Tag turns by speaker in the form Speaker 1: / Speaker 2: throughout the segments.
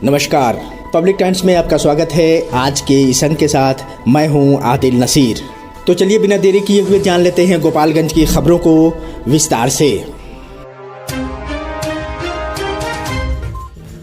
Speaker 1: नमस्कार, public times में आपका स्वागत है। आज के इस अंक के साथ मैं हूं आदिल नसीर। तो चलिए बिना देरी किए हुए जान लेते हैं गोपालगंज की खबरों को विस्तार से।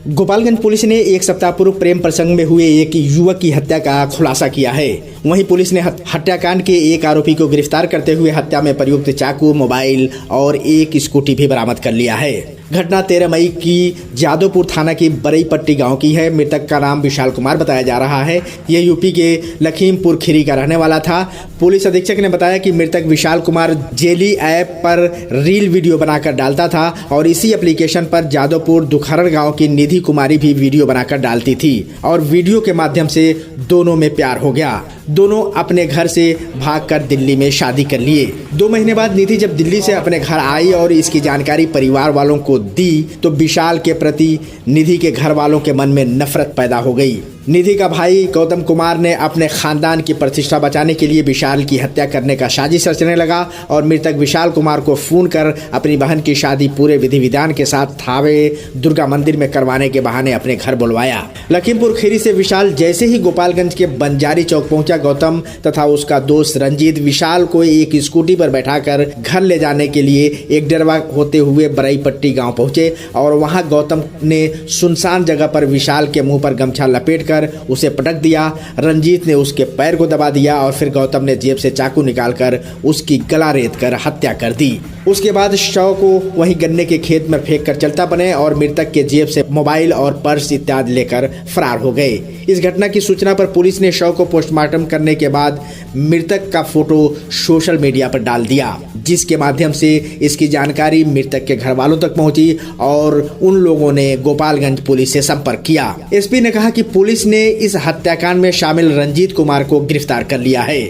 Speaker 1: गोपालगंज पुलिस ने एक सप्ताह पूर्व प्रेम प्रसंग में हुए एक युवक की हत्या का खुलासा किया है। वहीं पुलिस ने हत्याकांड के एक आरोपी को गिरफ्तार करते हुए हत्या में प्रयुक्त चाकू, मोबाइल और एक स्कूटी भी बरामद कर लिया है। घटना 13 मई की जादवपुर थाना की बरईपट्टी गांव की है। मृतक का नाम विशाल कुमार बताया जा रहा है। यह यूपी के लखीमपुर खीरी का रहने वाला था। पुलिस अधीक्षक ने बताया कि मृतक विशाल कुमार जेली ऐप पर रील वीडियो बनाकर डालता था और इसी एप्लीकेशन पर जादवपुर दुखहरण गांव की निधि कुमारी भी वीडियो बनाकर डालती थी और वीडियो के माध्यम से दोनों में प्यार हो गया। दोनों अपने घर से भागकर दिल्ली में शादी कर लिए। 2 महीने बाद निधि जब दिल्ली से अपने घर आई और इसकी जानकारी परिवार वालों को दी तो विशाल के प्रति निधि के घर वालों के मन में नफरत पैदा हो गई। निधि का भाई गौतम कुमार ने अपने खानदान की प्रतिष्ठा बचाने के लिए विशाल की हत्या करने का साजिश रचने लगा और मृतक विशाल कुमार को फोन कर अपनी बहन की शादी पूरे विधि विधान के साथ थावे दुर्गा मंदिर में करवाने के बहाने अपने घर बुलवाया। लखीमपुर खीरी से विशाल जैसे ही गोपालगंज के बंजारी चौक पहुंचा, गौतम तथा उसका दोस्त रंजीत विशाल को एक स्कूटी पर बैठाकर घर ले जाने के लिए एक डरवा होते हुए बरईपट्टी गाँव पहुंचे और वहाँ गौतम ने सुनसान जगह पर विशाल के मुँह पर गमछा लपेट उसे पटक दिया। रंजीत ने उसके पैर को दबा दिया और फिर गौतम ने जेब से चाकू निकालकर उसकी गला रेत कर हत्या कर दी। उसके बाद शव को वहीं गन्ने के खेत में फेंक कर चलता बने और मृतक के जेब से मोबाइल और पर्स इत्यादि लेकर फरार हो गए। इस घटना की सूचना पर पुलिस ने शव को पोस्टमार्टम करने के बाद मृतक का फोटो सोशल मीडिया पर डाल दिया, जिसके माध्यम से इसकी जानकारी मृतक के घर वालों तक पहुंची और उन लोगों ने गोपालगंज पुलिस से संपर्क किया। एसपी ने कहा कि पुलिस ने इस हत्याकांड में शामिल रंजीत कुमार को गिरफ्तार कर लिया है।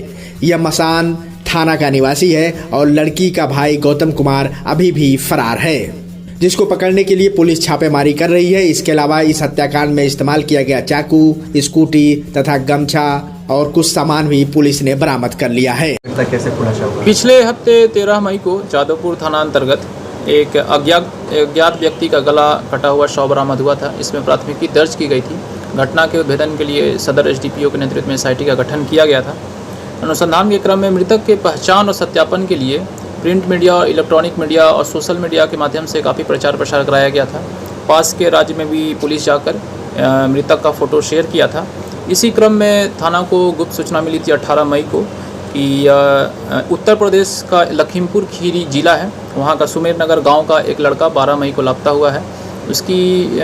Speaker 1: यह मसान थाना का निवासी है और लड़की का भाई गौतम कुमार अभी भी फरार है, जिसको पकड़ने के लिए पुलिस छापेमारी कर रही है। इसके अलावा इस हत्याकांड में इस्तेमाल किया गया चाकू, स्कूटी तथा गमछा और कुछ सामान भी पुलिस ने बरामद कर लिया है।
Speaker 2: पिछले हफ्ते 13 मई को जादवपुर थाना अंतर्गत एक अज्ञात व्यक्ति का गला कटा हुआ शव बरामद हुआ था। इसमें प्राथमिकी दर्ज की गई थी। घटना के उद्भेदन के लिए सदर एसडीपीओ के नेतृत्व में एसआईटी का गठन किया गया था। अनुसंधान के क्रम में मृतक के पहचान और सत्यापन के लिए प्रिंट मीडिया और इलेक्ट्रॉनिक मीडिया और सोशल मीडिया के माध्यम से काफ़ी प्रचार प्रसार कराया गया था। पास के राज्य में भी पुलिस जाकर मृतक का फ़ोटो शेयर किया था। इसी क्रम में थाना को गुप्त सूचना मिली थी 18 मई को कि उत्तर प्रदेश का लखीमपुर खीरी जिला है, वहाँ का सुमेर नगर गाँव का एक लड़का 12 मई को लापता हुआ है। उसकी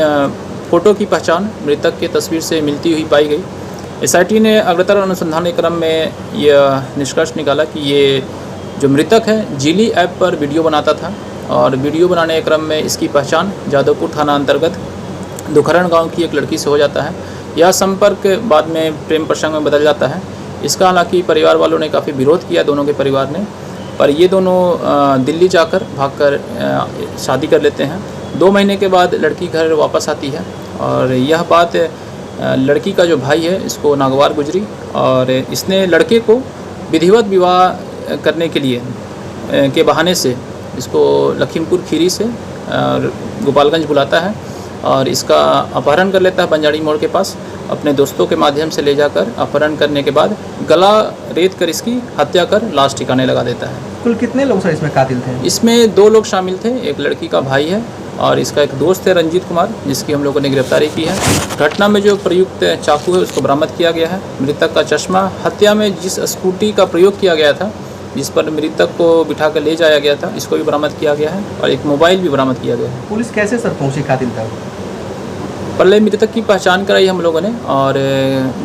Speaker 2: फ़ोटो की पहचान मृतक के तस्वीर से मिलती हुई पाई गई। एसआईटी ने अग्रतर अनुसंधान के क्रम में यह निष्कर्ष निकाला कि ये जो मृतक है जेली ऐप पर वीडियो बनाता था और वीडियो बनाने के क्रम में इसकी पहचान जादवपुर थाना अंतर्गत दुखहरण गांव की एक लड़की से हो जाता है। यह संपर्क बाद में प्रेम प्रसंग में बदल जाता है। इसका हालांकि परिवार वालों ने काफ़ी विरोध किया, दोनों के परिवार ने, पर ये दोनों दिल्ली जाकर भागकर शादी कर लेते हैं। 2 महीने के बाद लड़की घर वापस आती है और यह बात लड़की का जो भाई है इसको नागवार गुजरी और इसने लड़के को विधिवत विवाह करने के लिए के बहाने से इसको लखीमपुर खीरी से गोपालगंज बुलाता है और इसका अपहरण कर लेता है बंजारी मोड़ के पास। अपने दोस्तों के माध्यम से ले जाकर अपहरण करने के बाद गला रेत कर इसकी हत्या कर लाश ठिकाने लगा देता है।
Speaker 3: कुल कितने लोग सर इसमें कातिल थे?
Speaker 2: इसमें 2 लोग शामिल थे। एक लड़की का भाई है और इसका एक दोस्त है रंजीत कुमार, जिसकी हम लोगों ने गिरफ्तारी की है। घटना में जो प्रयुक्त चाकू है उसको बरामद किया गया है। मृतक का चश्मा, हत्या में जिस स्कूटी का प्रयोग किया गया था जिस पर मृतक को बिठा कर ले जाया गया था, इसको भी बरामद किया गया है और एक मोबाइल भी बरामद किया गया है।
Speaker 3: पुलिस कैसे सर पहुंची कातिल तक?
Speaker 2: पहले मृतक की पहचान कराई हम लोगों ने और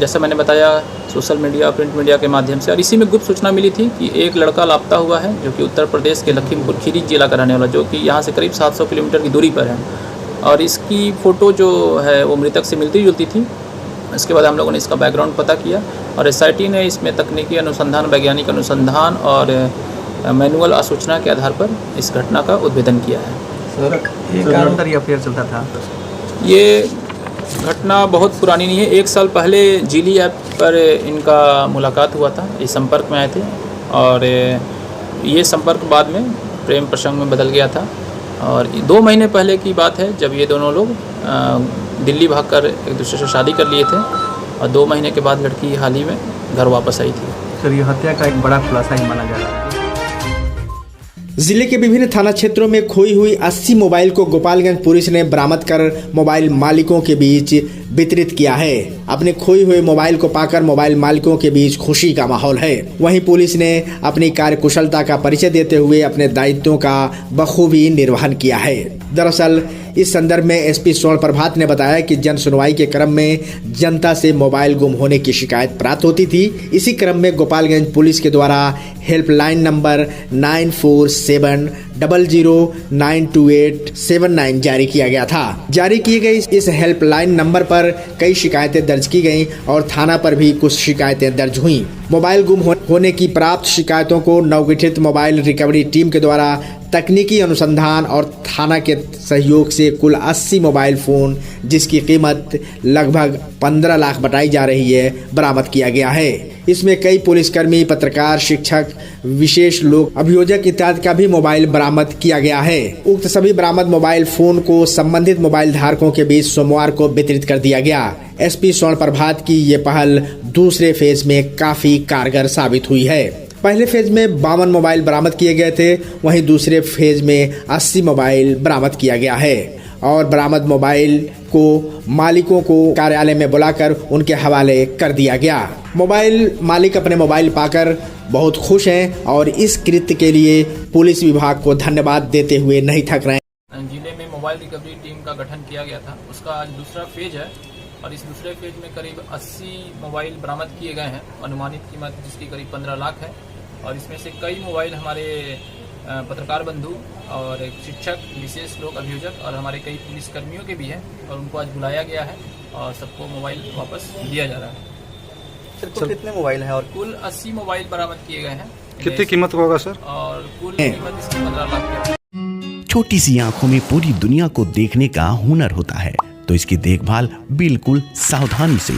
Speaker 2: जैसा मैंने बताया सोशल मीडिया, प्रिंट मीडिया के माध्यम से, और इसी में गुप्त सूचना मिली थी कि एक लड़का लापता हुआ है जो कि उत्तर प्रदेश के लखीमपुर खीरी जिला का रहने वाला, जो कि यहाँ से करीब 700 किलोमीटर की दूरी पर है और इसकी फ़ोटो जो है वो मृतक से मिलती जुलती थी। इसके बाद हम लोगों ने इसका बैकग्राउंड पता किया और एसआईटी ने इसमें तकनीकी अनुसंधान, वैज्ञानिक अनुसंधान और मैनुअल आसूचना के आधार पर इस घटना का उद्भेदन किया है।
Speaker 3: सर ये कारण पर यह अफेयर चलता था?
Speaker 2: ये घटना बहुत पुरानी नहीं है। 1 साल पहले जेली ऐप पर इनका मुलाकात हुआ था, ये संपर्क में आए थे और ये संपर्क बाद में प्रेम प्रसंग में बदल गया था। और 2 महीने पहले की बात है जब ये दोनों लोग दिल्ली भागकर एक दूसरे से शादी कर लिए थे और 2 महीने के बाद लड़की हाल ही में घर वापस आई थी।
Speaker 3: सर ये हत्या का एक बड़ा खुलासा ही माना जा रहा है।
Speaker 1: जिले के विभिन्न थाना क्षेत्रों में खोई हुई 80 मोबाइल को गोपालगंज पुलिस ने बरामद कर मोबाइल मालिकों के बीच वितरित किया है। अपने खोई हुए मोबाइल को पाकर मोबाइल मालिकों के बीच खुशी का माहौल है। वहीं पुलिस ने अपनी कार्यकुशलता का परिचय देते हुए अपने दायित्वों का बखूबी निर्वहन किया है। दरअसल इस संदर्भ में एसपी स्वर्ण प्रभात ने बताया कि जन सुनवाई के क्रम में जनता से मोबाइल गुम होने की शिकायत प्राप्त होती थी। इसी क्रम में गोपालगंज पुलिस के द्वारा हेल्पलाइन नंबर 9470092879 जारी किया गया था। जारी किए गए इस हेल्पलाइन नंबर पर कई शिकायतें दर्ज की गईं और थाना पर भी कुछ शिकायतें दर्ज हुईं। मोबाइल गुम होने की प्राप्त शिकायतों को नवगठित मोबाइल रिकवरी टीम के द्वारा तकनीकी अनुसंधान और थाना के सहयोग से कुल 80 मोबाइल फोन जिसकी कीमत लगभग 15 लाख बताई जा रही है बरामद किया गया है। इसमें कई पुलिसकर्मी, पत्रकार, शिक्षक, विशेष लोक अभियोजक इत्यादि का भी मोबाइल बरामद किया गया है। उक्त सभी बरामद मोबाइल फोन को संबंधित मोबाइल धारकों के बीच सोमवार को वितरित कर दिया गया। एसपी स्वर्ण प्रभात की ये पहल दूसरे फेज में काफी कारगर साबित हुई है। पहले फेज में 52 मोबाइल बरामद किए गए थे, वहीं दूसरे फेज में 80 मोबाइल बरामद किया गया है और बरामद मोबाइल को मालिकों को कार्यालय में बुलाकर उनके हवाले कर दिया गया। मोबाइल मालिक अपने मोबाइल पाकर बहुत खुश हैं और इस कृत्य के लिए पुलिस विभाग को धन्यवाद देते हुए नहीं थक रहे।
Speaker 2: जिले में मोबाइल रिकवरी टीम का गठन किया गया था, उसका आज दूसरा फेज है और इस दूसरे फेज में करीब 80 मोबाइल बरामद किए गए हैं। अनुमानित कीमत जिसकी करीब 15 लाख है और इसमें से कई मोबाइल हमारे पत्रकार बंधु और एक शिक्षक, विशेष लोक अभियोजक और हमारे कई पुलिस कर्मियों के भी हैं और उनको आज बुलाया गया है और सबको मोबाइल वापस दिया जा रहा है।
Speaker 3: सर कुल कितने मोबाइल हैं? और
Speaker 2: कुल 80 मोबाइल बरामद किए गए हैं।
Speaker 4: कितनी कीमत होगा सर?
Speaker 2: और कुल कीमत इसकी 15 लाख है।
Speaker 5: छोटी सी आंखों में पूरी दुनिया को देखने का हुनर होता है, तो इसकी देखभाल बिल्कुल सावधानी से।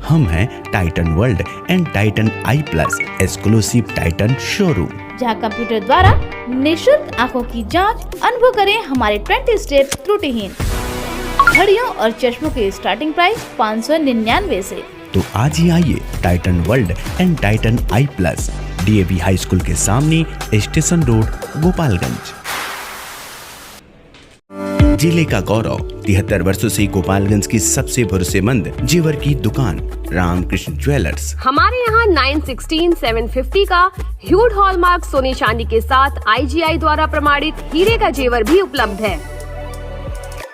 Speaker 5: हम हैं Titan world and Titan I plus exclusive Titan showroom,
Speaker 6: जहां कंप्यूटर द्वारा निशुल्क आंखों की जांच। अनुभव करें हमारे 20 स्टेप्स त्रुटिहीन घड़ियों और चश्मों के स्टार्टिंग प्राइस 599 से।
Speaker 5: तो आज ही आइए Titan world and Titan I plus, DAV high school के सामने, स्टेशन रोड, गोपालगंज। जिले का गौरव 73 वर्षों से गोपालगंज की सबसे भरोसेमंद जेवर की दुकान रामकृष्ण ज्वेलर्स। हमारे यहाँ 916, 750 का ह्यूड हॉलमार्क सोने चांदी के साथ IGI द्वारा प्रमाणित हीरे का जेवर भी उपलब्ध है।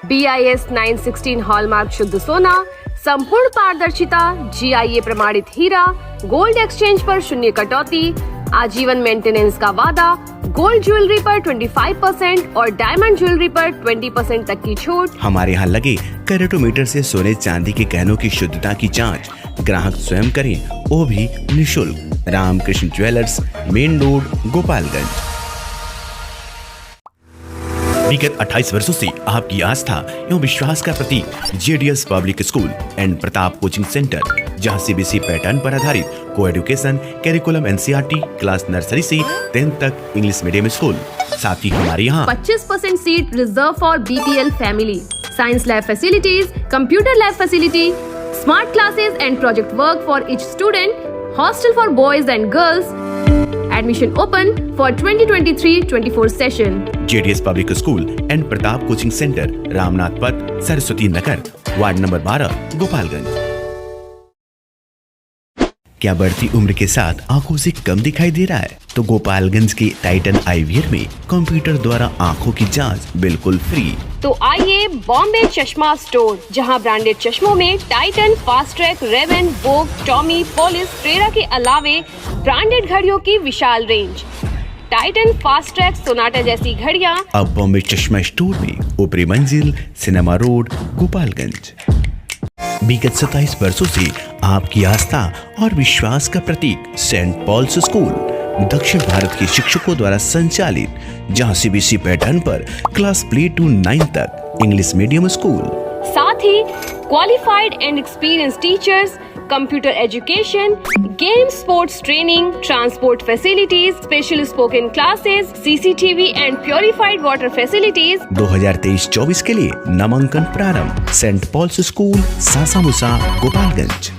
Speaker 5: BIS 916 हॉलमार्क शुद्ध सोना, संपूर्ण पारदर्शिता, GIA प्रमाणित हीरा, गोल्ड एक्सचेंज पर 0 कटौती, आजीवन मेंटेनेंस का वादा, गोल्ड ज्वेलरी पर 25% और डायमंड ज्वेलरी पर 20% तक की छूट। हमारे यहाँ लगे कैरेटोमीटर से सोने चांदी के गहनों की शुद्धता की जांच ग्राहक स्वयं करें, वो भी निःशुल्क। Ramkrishna jewellers, main road, Gopalganj. विगत 28 वर्षों से आपकी आस्था एवं विश्वास का प्रतीक JDS public school and Pratap coaching centre, जहां CBSE पैटर्न पर आधारित coeducation curriculum NCERT class nursery से 10th तक इंग्लिश मीडियम स्कूल। साथ ही हमारे यहाँ 25% seat reserve for BPL family, science lab facilities, computer lab facility, smart classes and project work for each student, hostel for boys and girls. Admission open for 2023-24 session. JDS Public School and Pratap coaching centre, Ramnath पथ, Saraswati Nagar, ward number 12, Gopalganj. क्या बढ़ती उम्र के साथ आंखों से कम दिखाई दे रहा है? तो गोपालगंज के टाइटन आईवीआर में कंप्यूटर द्वारा आंखों की जांच बिल्कुल फ्री। तो आइए बॉम्बे चश्मा स्टोर, जहां ब्रांडेड चश्मों में Titan, Fastrack, Rayban, Vogue, Tommy, Police, ट्रेरा के अलावे ब्रांडेड घड़ियों की विशाल range. Titan, Fastrack, Sonata जैसी घड़ियां अब बॉम्बे चश्मा स्टोर में, ऊपरी मंजिल, सिनेमा रोड, गोपालगंज। विगत 27 वर्षों से आपकी आस्था और विश्वास का प्रतीक सेंट पॉल्स स्कूल, दक्षिण भारत के शिक्षकों द्वारा संचालित, जहां CBSE पैटर्न पर क्लास प्ले टू 9 तक इंग्लिश मीडियम स्कूल। साथ ही qualified and experience teachers,
Speaker 4: computer education, games, sports training, transport facilities, special spoken classes, CCTV and purified water facilities.
Speaker 5: 2023-24 के लिए नामांकन प्रारंभ। Saint Paul's school, Sasamusa, Gopalganj.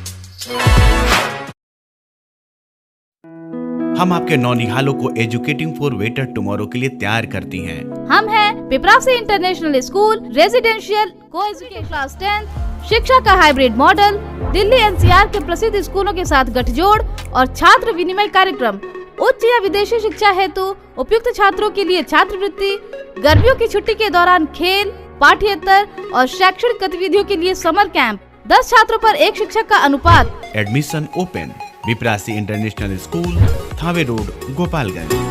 Speaker 5: हम आपके नौनिहालों को एजुकेटिंग फॉर बेटर टुमारो के लिए तैयार करती हैं।
Speaker 6: हम हैं पिपरासी इंटरनेशनल स्कूल, रेजिडेंशियल को एजुकेशन क्लास 10, शिक्षा का हाइब्रिड मॉडल, दिल्ली NCR के प्रसिद्ध स्कूलों के साथ गठजोड़ और छात्र विनिमय कार्यक्रम, उच्च या विदेशी शिक्षा हेतु उपयुक्त छात्रों के लिए छात्रवृत्ति, गर्मियों की छुट्टी के दौरान खेल, पाठ्येतर और शैक्षणिक गतिविधियों के लिए समर कैंप, 10 छात्रों पर 1 शिक्षक का अनुपात।
Speaker 5: Admission open. Viprasi international school, Thawe road, Gopalganj.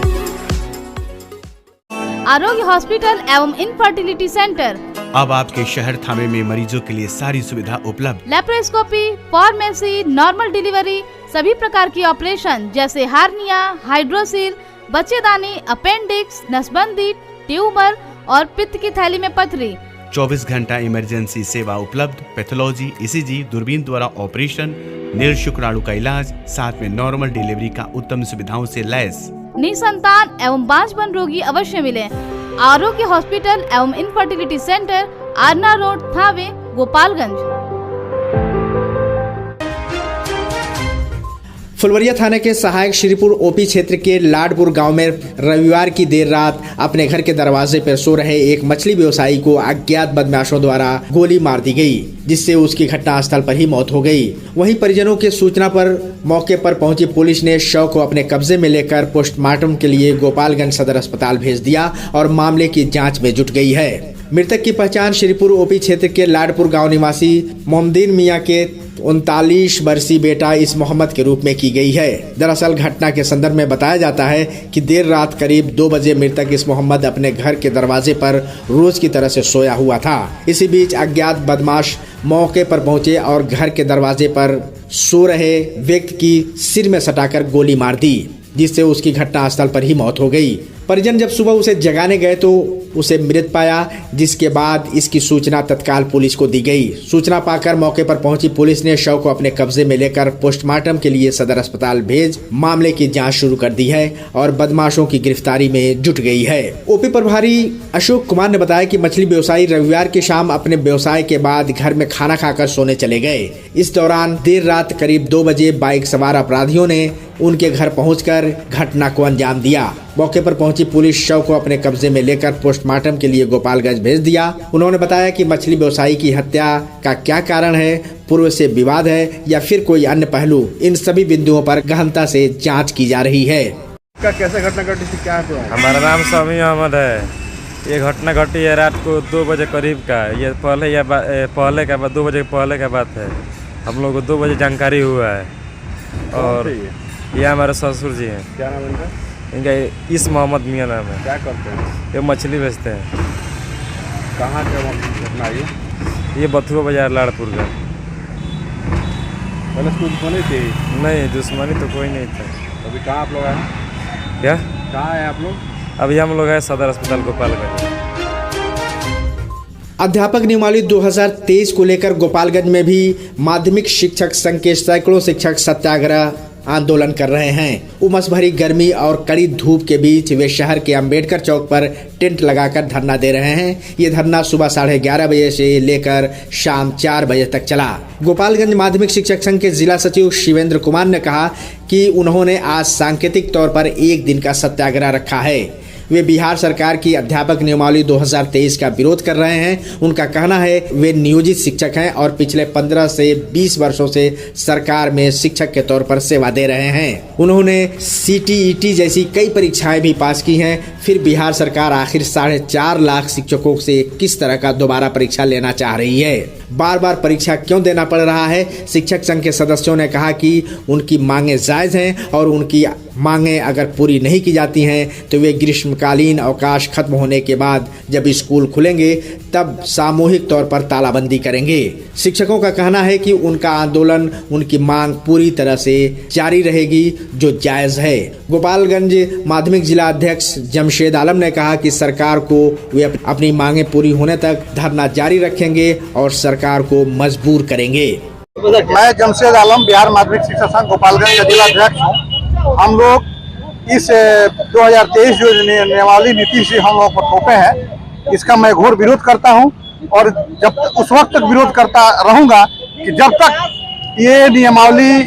Speaker 6: Arogya hospital एवं इनफर्टिलिटी सेंटर।
Speaker 5: अब आपके शहर थावे में मरीजों के लिए सारी सुविधा उपलब्ध।
Speaker 6: लेप्रोस्कोपी, फार्मेसी, नॉर्मल डिलीवरी, सभी प्रकार की ऑपरेशन जैसे हार्निया, हाइड्रोसिल, बच्चेदानी, अपेंडिक्स, नसबंदी, ट्यूमर और पित्त की थैली में पथरी।
Speaker 5: 24 घंटा इमरजेंसी सेवा उपलब्ध। पैथोलॉजी, ECG, दूरबीन द्वारा ऑपरेशन, निरशुक्राणु का इलाज, साथ में नॉर्मल डिलीवरी का उत्तम सुविधाओं से लैस।
Speaker 6: निसंतान एवं बांझपन रोगी अवश्य मिले। आरोग्य हॉस्पिटल एवं infertility centre, Aarna road, Thawe, Gopalganj.
Speaker 1: Phulwaria थाने के सहायक श्रीपुर OP क्षेत्र के लाडपुर गांव में रविवार की देर रात अपने घर के दरवाजे पर सो रहे एक मछली व्यवसायी को अज्ञात बदमाशों द्वारा गोली मार दी गई, जिससे उसकी घटनास्थल पर ही मौत हो गई। वहीं परिजनों की सूचना पर मौके पर पहुंची पुलिस ने शव को अपने कब्जे में लेकर पोस्टमार्टम के लिए गोपालगंज सदर अस्पताल भेज दिया और मामले की जाँच में जुट गई है। मृतक की पहचान श्रीपुर OP क्षेत्र के लाडपुर गाँव निवासी मोहम्मदीन मियाँ के 39 वर्षीय बेटा इस मोहम्मद के रूप में की गई है। दरअसल घटना के संदर्भ में बताया जाता है कि देर रात करीब 2 बजे मृतक इस मोहम्मद अपने घर के दरवाजे पर रोज की तरह से सोया हुआ था। इसी बीच अज्ञात बदमाश मौके पर पहुंचे और घर के दरवाजे पर सो रहे व्यक्ति की सिर में सटाकर गोली मार दी, जिससे उसकी घटनास्थल पर ही मौत हो गई। परिजन जब सुबह उसे जगाने गए तो उसे मृत पाया, जिसके बाद इसकी सूचना तत्काल पुलिस को दी गई। सूचना पाकर मौके पर पहुंची पुलिस ने शव को अपने कब्जे में लेकर पोस्टमार्टम के लिए सदर अस्पताल भेज मामले की जांच शुरू कर दी है और बदमाशों की गिरफ्तारी में जुट गई है। OP प्रभारी अशोक कुमार ने बताया कि मछली व्यवसायी रविवार की शाम अपने व्यवसाय के बाद घर में खाना खाकर सोने चले गए। इस दौरान देर रात करीब 2 बजे बाइक सवार अपराधियों ने उनके घर पहुंचकर घटना को अंजाम दिया। मौके पर पहुंची पुलिस शव को अपने कब्जे में लेकर पोस्टमार्टम के लिए गोपालगंज भेज दिया। उन्होंने बताया कि मछली व्यवसायी की हत्या का क्या कारण है, पूर्व से विवाद है या फिर कोई अन्य पहलू, इन सभी बिंदुओं पर गहनता से जांच की जा रही है।
Speaker 3: कैसे घटना घटी थी, क्या है?
Speaker 7: हमारा नाम स्वामी अहमद है। ये घटना घटी है रात को 2 बजे करीब का। ये पहले का 2 बजे पहले का बात है। हम लोग को 2 बजे जानकारी हुआ है। और ये हमारे ससुर जी हैं।
Speaker 3: क्या नाम इनका?
Speaker 7: इनका इस मोहम्मद मियाँ नाम है।
Speaker 3: क्या करते हैं?
Speaker 7: ये मछली बेचते हैं।
Speaker 3: कहाँ के घटना ये?
Speaker 7: ये बथुआ बाजार लाड़पुर का।
Speaker 3: पहले दुश्मनी थी?
Speaker 7: नहीं, दुश्मनी तो कोई नहीं था।
Speaker 3: अभी कहाँ आप लोग आए?
Speaker 7: क्या
Speaker 3: कहाँ है आप लोग?
Speaker 7: अभी हम लोग हैं सदर अस्पताल गोपालगंज।
Speaker 1: अध्यापक नियमावली 2023 को लेकर गोपालगंज में भी माध्यमिक शिक्षक संघ के सैकड़ों शिक्षक सत्याग्रह आंदोलन कर रहे हैं। उमस भरी गर्मी और कड़ी धूप के बीच वे शहर के अंबेडकर चौक पर टेंट लगाकर धरना दे रहे हैं। ये धरना सुबह 11:30 बजे से लेकर शाम 4 बजे तक चला। गोपालगंज माध्यमिक शिक्षक संघ के जिला सचिव शिवेंद्र कुमार ने कहा कि उन्होंने आज सांकेतिक तौर पर 1 दिन का सत्याग्रह रखा है। वे बिहार सरकार की अध्यापक नियमावली 2023 का विरोध कर रहे हैं। उनका कहना है वे नियोजित शिक्षक हैं और पिछले 15 से 20 वर्षों से सरकार में शिक्षक के तौर पर सेवा दे रहे हैं। उन्होंने CTET जैसी कई परीक्षाएं भी पास की हैं। फिर बिहार सरकार आखिर 4.5 लाख शिक्षकों से किस तरह का दोबारा परीक्षा लेना चाह रही है? बार बार परीक्षा क्यों देना पड़ रहा है? शिक्षक संघ के सदस्यों ने कहा कि उनकी मांगे जायज हैं और उनकी मांगे अगर पूरी नहीं की जाती हैं तो वे ग्रीष्मकालीन अवकाश खत्म होने के बाद जब स्कूल खुलेंगे तब सामूहिक तौर पर तालाबंदी करेंगे। शिक्षकों का कहना है कि उनका आंदोलन, उनकी मांग पूरी तरह से जारी रहेगी जो जायज है। गोपालगंज माध्यमिक जिला अध्यक्ष जमशेद आलम ने कहा कि सरकार को वे अपनी मांगे पूरी होने तक धरना जारी रखेंगे और सरकार को मजबूर करेंगे।
Speaker 8: मैं जमशेद आलम बिहार माध्यमिक शिक्षा संघ गोपालगंज का जिला अध्यक्ष हूँ। हम लोग इस 2023 जो नियमावली नीति से हम लोग को थोपे हैं, इसका मैं घोर विरोध करता हूँ और जब तक उस वक्त तक विरोध करता रहूँगा कि जब तक ये नियमावली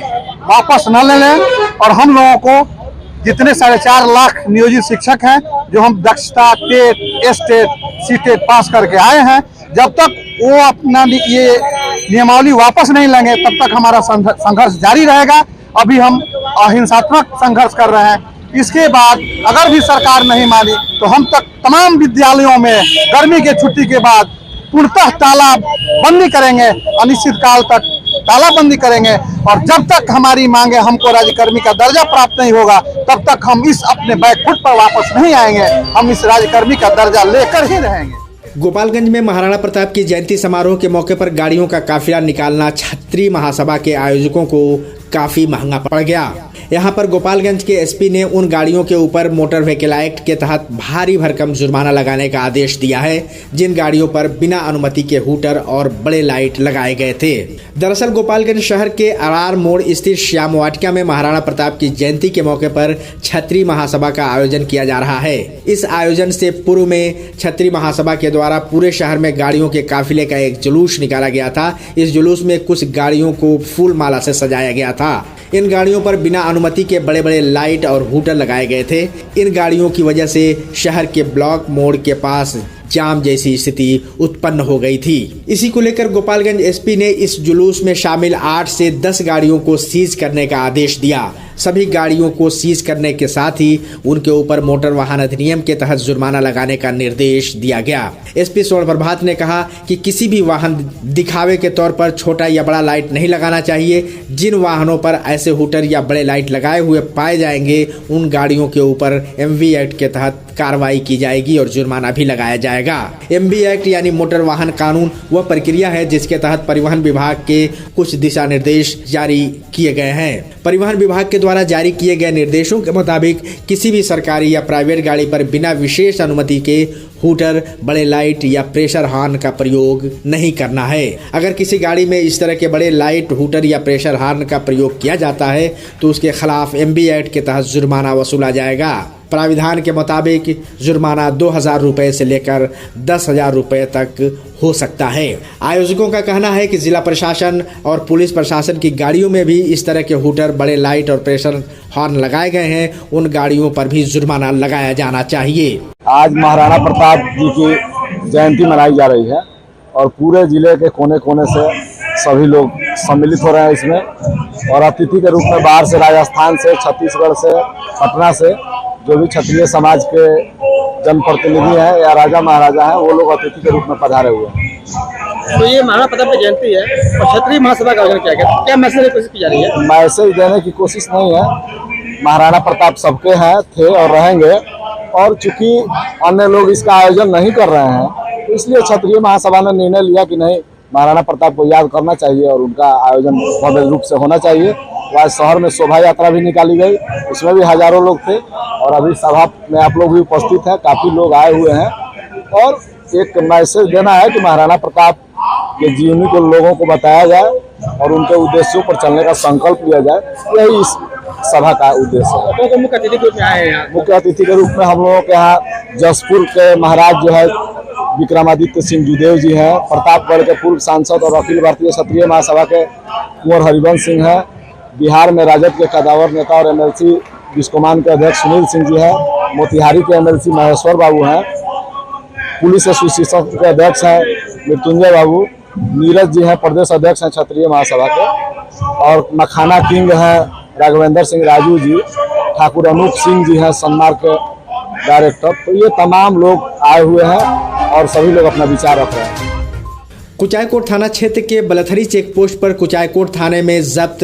Speaker 8: वापस न ले लें और हम लोगों को जितने 4.5 लाख नियोजित शिक्षक हैं जो हम दक्षता टेट एस्टेट सीटेट पास करके आए हैं, जब तक वो अपना ये नियमावली वापस नहीं लेंगे तब तक हमारा संघर्ष जारी रहेगा। अभी हम अहिंसात्मक संघर्ष कर रहे हैं। इसके बाद अगर भी सरकार नहीं मानी तो हम तक तमाम विद्यालयों में गर्मी के छुट्टी के बाद पूर्णतः तालाबंदी करेंगे, अनिश्चित काल तक तालाबंदी करेंगे और जब तक हमारी मांगे हमको राज्यकर्मी का दर्जा प्राप्त नहीं होगा तब तक हम इस अपने बैकफुट पर वापस नहीं आएंगे। हम इस राज्यकर्मी का दर्जा लेकर ही रहेंगे।
Speaker 1: गोपालगंज में महाराणा प्रताप की जयंती समारोह के मौके पर गाड़ियों का काफिला निकालना छत्री महासभा के आयोजकों को काफी महंगा पड़ गया। यहाँ पर गोपालगंज के एसपी ने उन गाड़ियों के ऊपर मोटर व्हीकल एक्ट के तहत भारी भरकम जुर्माना लगाने का आदेश दिया है जिन गाड़ियों पर बिना अनुमति के हूटर और बड़े लाइट लगाए गए थे। दरअसल गोपालगंज शहर के अरार मोड़ स्थित श्याम वाटिका में महाराणा प्रताप की जयंती के मौके पर छत्री महासभा का आयोजन किया जा रहा है। इस आयोजन से पूर्व में छत्री महासभा के द्वारा पूरे शहर में गाड़ियों के काफिले का एक जुलूस निकाला गया था। इस जुलूस में कुछ गाड़ियों को फूल माला से सजाया गया था। इन गाड़ियों पर बिना अनुमति के बड़े बड़े लाइट और हूटर लगाए गए थे। इन गाड़ियों की वजह से शहर के ब्लॉक मोड़ के पास जाम जैसी स्थिति उत्पन्न हो गई थी। इसी को लेकर गोपालगंज एसपी ने इस जुलूस में शामिल 8 से 10 गाड़ियों को सीज करने का आदेश दिया। सभी गाड़ियों को सीज करने के साथ ही उनके ऊपर मोटर वाहन अधिनियम के तहत जुर्माना लगाने का निर्देश दिया गया। एसपी स्वर्ण प्रभात ने कहा कि किसी भी वाहन दिखावे के तौर पर छोटा या बड़ा लाइट नहीं लगाना चाहिए। जिन वाहनों पर ऐसे हूटर या बड़े लाइट लगाए हुए पाए जाएंगे उन गाड़ियों के ऊपर एमवी एक्ट के तहत कार्रवाई की जाएगी और जुर्माना भी लगाया जाएगा। एमवी एक्ट यानी मोटर वाहन कानून वह प्रक्रिया है जिसके तहत परिवहन विभाग के कुछ दिशा निर्देश जारी किए गए हैं। परिवहन विभाग के द्वारा जारी किए गए निर्देशों के मुताबिक किसी भी सरकारी या प्राइवेट गाड़ी पर बिना विशेष अनुमति के हूटर, बड़े लाइट या प्रेशर हॉर्न का प्रयोग नहीं करना है। अगर किसी गाड़ी में इस तरह के बड़े लाइट, हूटर या प्रेशर हॉर्न का प्रयोग किया जाता है तो उसके खिलाफ एमवी एक्ट के तहत जुर्माना वसूला जाएगा। प्राविधान के मुताबिक जुर्माना 2000 रुपए से लेकर 10,000 रुपए तक हो सकता है। आयोजकों का कहना है कि जिला प्रशासन और पुलिस प्रशासन की गाड़ियों में भी इस तरह के हूटर, बड़े लाइट और प्रेशर हॉर्न लगाए गए हैं, उन गाड़ियों पर भी जुर्माना लगाया जाना चाहिए।
Speaker 9: आज महाराणा प्रताप जी की जयंती मनाई जा रही है और पूरे जिले के कोने कोने से सभी लोग सम्मिलित हो रहे हैं इसमें और अतिथि के रूप में बाहर से, राजस्थान से, छत्तीसगढ़ से, पटना से जो भी क्षत्रिय समाज के जनप्रतिनिधि हैं या राजा महाराजा हैं वो लोग अतिथि के रूप में पधारे हुए हैं।
Speaker 10: तो ये महाराणा प्रताप की जयंती है और क्षत्रिय महासभा का आयोजन किया गया, क्या मैसेज कोशिश की जा रही है?
Speaker 9: मैसेज देने की कोशिश नहीं है। महाराणा प्रताप सबके हैं, थे और रहेंगे और चूंकि अन्य लोग इसका आयोजन नहीं कर रहे हैं तो इसलिए क्षत्रिय महासभा ने निर्णय लिया कि नहीं, महाराणा प्रताप को याद करना चाहिए और उनका आयोजन भव्य रूप से होना चाहिए। आज शहर में शोभा यात्रा भी निकाली गई, उसमें भी हजारों लोग थे और अभी सभा में आप लोग भी उपस्थित हैं, काफी लोग आए हुए हैं और एक मैसेज देना है कि महाराणा प्रताप के जीवनी को लोगों को बताया जाए और उनके उद्देश्यों पर चलने का संकल्प लिया जाए। यही इस सभा का उद्देश्य है।
Speaker 10: मुख्य अतिथि के रूप में आए हैं।
Speaker 9: मुख्य अतिथि के रूप में हम लोगों के यहाँ जसपुर के महाराज जो है विक्रमादित्य सिंह जुदेव जी हैं, प्रतापगढ़ के पूर्व सांसद और अखिल भारतीय क्षत्रिय महासभा के कुंवर हरिवंश सिंह हैं, बिहार में राजद के कदावर नेता और एमएलसी बिस्कोमान के अध्यक्ष सुनील सिंह जी हैं, मोतिहारी के एमएलसी महेश्वर बाबू हैं, पुलिस एसोसिएशन के अध्यक्ष हैं मृत्युंजय बाबू, नीरज जी हैं प्रदेश अध्यक्ष हैं क्षत्रिय महासभा के और मखाना किंग हैं राघवेंद्र सिंह राजू जी, ठाकुर अनूप सिंह जी हैं सन्मार्ग के डायरेक्टर। तो ये तमाम लोग आए हुए हैं और सभी लोग अपना विचार रख रहे हैं।
Speaker 1: कुचायकोट थाना क्षेत्र के बलथरी चेक पोस्ट पर कुचायकोट थाने में जब्त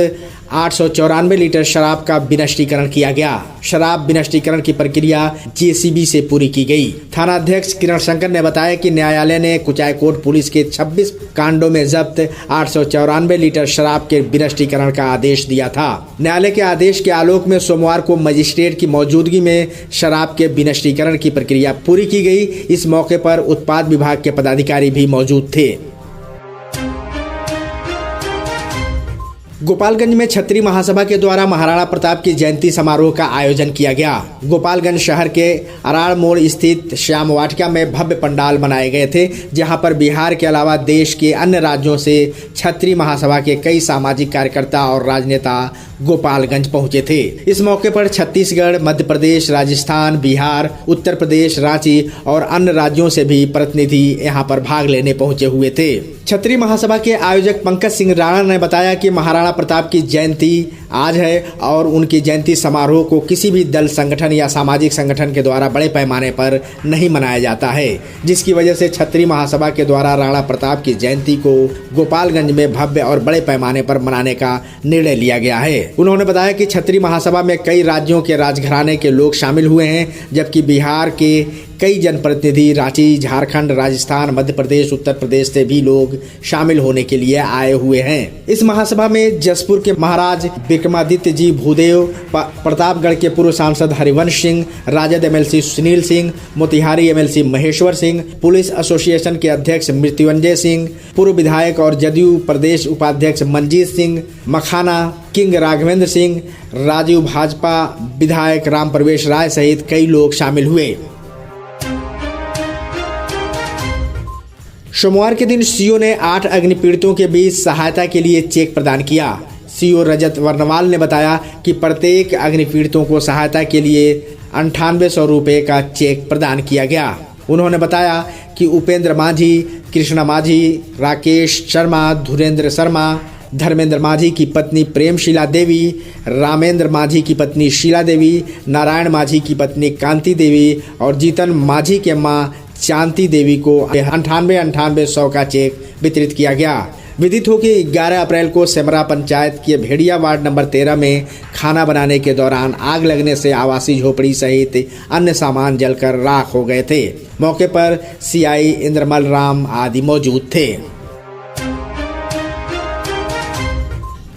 Speaker 1: 894 लीटर शराब का विनष्टीकरण किया गया। शराब विनष्टीकरण की प्रक्रिया जेसीबी से पूरी की गई। थाना अध्यक्ष किरण शंकर ने बताया कि न्यायालय ने कुचायकोट पुलिस के 26 कांडों में जब्त 894 लीटर शराब के विनष्टीकरण का आदेश दिया था। न्यायालय के आदेश के आलोक में सोमवार को मजिस्ट्रेट की मौजूदगी में शराब के विनष्टीकरण की प्रक्रिया पूरी की गई। इस मौके पर उत्पाद विभाग के पदाधिकारी भी मौजूद थे। गोपालगंज में छत्री महासभा के द्वारा महाराणा प्रताप की जयंती समारोह का आयोजन किया गया। गोपालगंज शहर के अराड़ मोड़ स्थित श्याम वाटिका में भव्य पंडाल बनाए गए थे, जहां पर बिहार के अलावा देश के अन्य राज्यों से छत्री महासभा के कई सामाजिक कार्यकर्ता और राजनेता गोपालगंज पहुंचे थे। इस मौके पर छत्तीसगढ़, मध्य प्रदेश, राजस्थान, बिहार, उत्तर प्रदेश, रांची और अन्य राज्यों से भी प्रतिनिधि यहां पर भाग लेने पहुंचे हुए थे। छत्री महासभा के आयोजक पंकज सिंह राणा ने बताया कि महाराणा प्रताप की जयंती आज है और उनकी जयंती समारोह को किसी भी दल, संगठन या सामाजिक संगठन के द्वारा बड़े पैमाने पर नहीं मनाया जाता है, जिसकी वजह से छत्री महासभा के द्वारा राणा प्रताप की जयंती को गोपालगंज में भव्य और बड़े पैमाने पर मनाने का निर्णय लिया गया है। उन्होंने बताया कि छत्री महासभा में कई राज्यों के राजघराने के लोग शामिल हुए हैं, जबकि बिहार के कई जनप्रतिनिधि, रांची, झारखंड, राजस्थान, मध्य प्रदेश, उत्तर प्रदेश से भी लोग शामिल होने के लिए आए हुए हैं। इस महासभा में जसपुर के महाराज विक्रमादित्य जी भूदेव, प्रतापगढ़ के पूर्व सांसद Harivansh Singh, Rajad MLC Sunil Singh, Motihari MLC Maheshwar Singh, police association के अध्यक्ष मृत्युंजय सिंह, पूर्व विधायक और जदयू प्रदेश उपाध्यक्ष मंजीत सिंह, मखाना किंग राघवेंद्र सिंह, राजू भाजपा विधायक राम प्रवेश राय सहित कई लोग शामिल हुए। सोमवार के दिन सीओ ने 8 अग्नि पीड़ितों के बीच सहायता के लिए चेक प्रदान किया। सीओ रजत वर्णवाल ने बताया कि प्रत्येक अग्नि पीड़ितों को सहायता के लिए 9800 रुपये का चेक प्रदान किया गया। उन्होंने बताया कि उपेंद्र माझी, कृष्णा माझी, राकेश शर्मा, धुरेंद्र शर्मा, धर्मेंद्र माझी की पत्नी प्रेमशीला देवी, रामेंद्र माझी की पत्नी शीला देवी, नारायण माझी की पत्नी कांति देवी और जीतन माझी के मां शांति देवी को 98,100 का चेक वितरित किया गया। विदित हो कि 11 अप्रैल को सेमरा पंचायत के भेड़िया वार्ड नंबर 13 में खाना बनाने के दौरान आग लगने से आवासीय झोपड़ी सहित अन्य सामान जलकर राख हो गए थे। मौके पर सीआई इंद्रमल राम आदि मौजूद थे।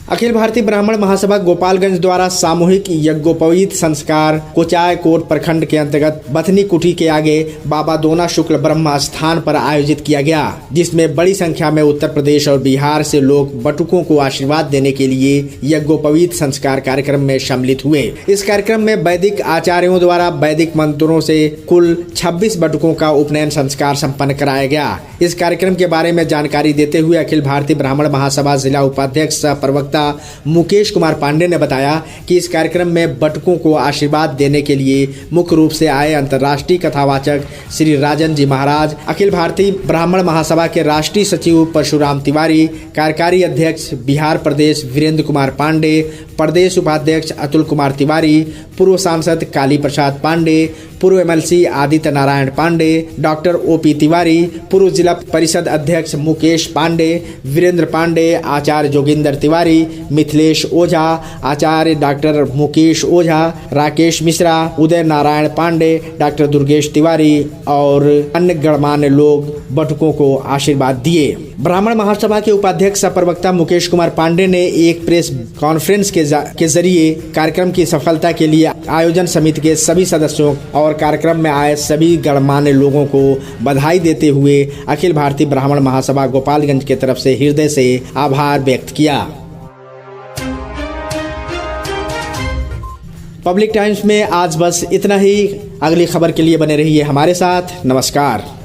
Speaker 1: अखिल भारतीय ब्राह्मण महासभा गोपालगंज द्वारा सामूहिक यज्ञोपवीत संस्कार कोचाय कोट प्रखंड के अंतर्गत बथनी कुटी के आगे बाबा दोना शुक्ल ब्रह्म स्थान पर आयोजित किया गया, जिसमें बड़ी संख्या में उत्तर प्रदेश और बिहार से लोग बटुकों को आशीर्वाद देने के लिए यज्ञोपवीत संस्कार कार्यक्रम में सम्मिलित हुए। इस कार्यक्रम में वैदिक आचार्यों द्वारा वैदिक मंत्रों से कुल 26 बटुकों का उपनयन संस्कार संपन्न कराया गया। इस कार्यक्रम के बारे में जानकारी देते हुए अखिल भारतीय ब्राह्मण महासभा जिला उपाध्यक्ष सह प्रवक्ता मुकेश कुमार पांडे ने बताया कि इस कार्यक्रम में बटुकों को आशीर्वाद देने के लिए मुख्य रूप से आए अंतर्राष्ट्रीय कथावाचक श्री राजन जी महाराज, अखिल भारतीय ब्राह्मण महासभा के राष्ट्रीय सचिव परशुराम तिवारी, कार्यकारी अध्यक्ष बिहार प्रदेश वीरेंद्र कुमार पांडे, प्रदेश उपाध्यक्ष अतुल कुमार तिवारी, पूर्व सांसद काली प्रसाद पांडे, पूर्व MLC Aditya Narayan Pandey, doctor OP Tiwari, पूर्व जिला परिषद अध्यक्ष मुकेश पांडे, वीरेंद्र पांडे, आचार्य जोगिंदर तिवारी, मिथिलेश ओझा, आचार्य डॉक्टर मुकेश ओझा, राकेश मिश्रा, उदय नारायण पांडे, डॉक्टर दुर्गेश तिवारी और अन्य गणमान्य लोग बटुकों को आशीर्वाद दिए। ब्राह्मण महासभा के उपाध्यक्ष सह प्रवक्ता मुकेश कुमार पांडे ने एक प्रेस कॉन्फ्रेंस के जरिए कार्यक्रम की सफलता के लिए आयोजन समिति के सभी सदस्यों और कार्यक्रम में आए सभी गणमान्य लोगों को बधाई देते हुए अखिल भारतीय ब्राह्मण महासभा गोपालगंज की तरफ से हृदय से आभार व्यक्त किया। पब्लिक टाइम्स में आज बस इतना ही। अगली खबर के लिए बने रहिए हमारे साथ। नमस्कार।